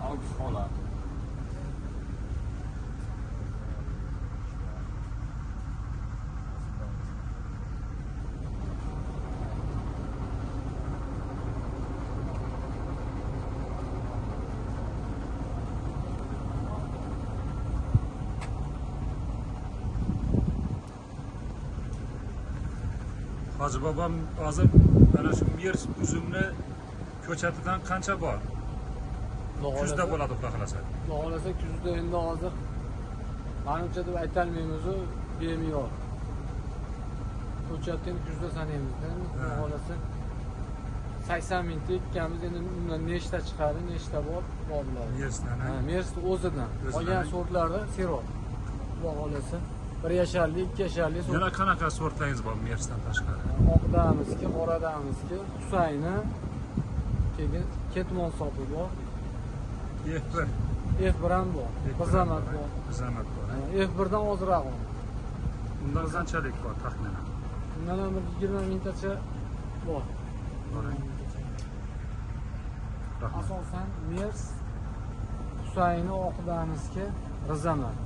Avgust ola. Hacı babam hozir ana shu mer uzumni ko'chatidan qancha bor? Kuzda bo'ladi xudo xolasa. Xudo xolasa kuzda endi hozir menimcha deb aytolmaymiz, bemeyor. Ko'chatni kuzda sanaymiz-da. Xudo xolasa 80 mingta ikkamiz endi undan nechta chiqadi, nechta bor bilan. Mersdan. Ha, Mers o'zidan. Qolgan sortlarda sirop. Xudo xolasa 1 yasharlik, 2 yasharlik sort. Yana qanaqa sortlaringiz bor Mersdan tashqari? Oqdamizki, qoradamizki, Husayni, keyin ketmon sopi bor. F1. F1 ham bor. Bizamat bor. Bizamat bor. F1 dan ozroq. Undan qanchalik bor taxminan? Undan ham 20 mingtacha bor. Asosan Mers, Husayni, Oqdamizki, Rizamat.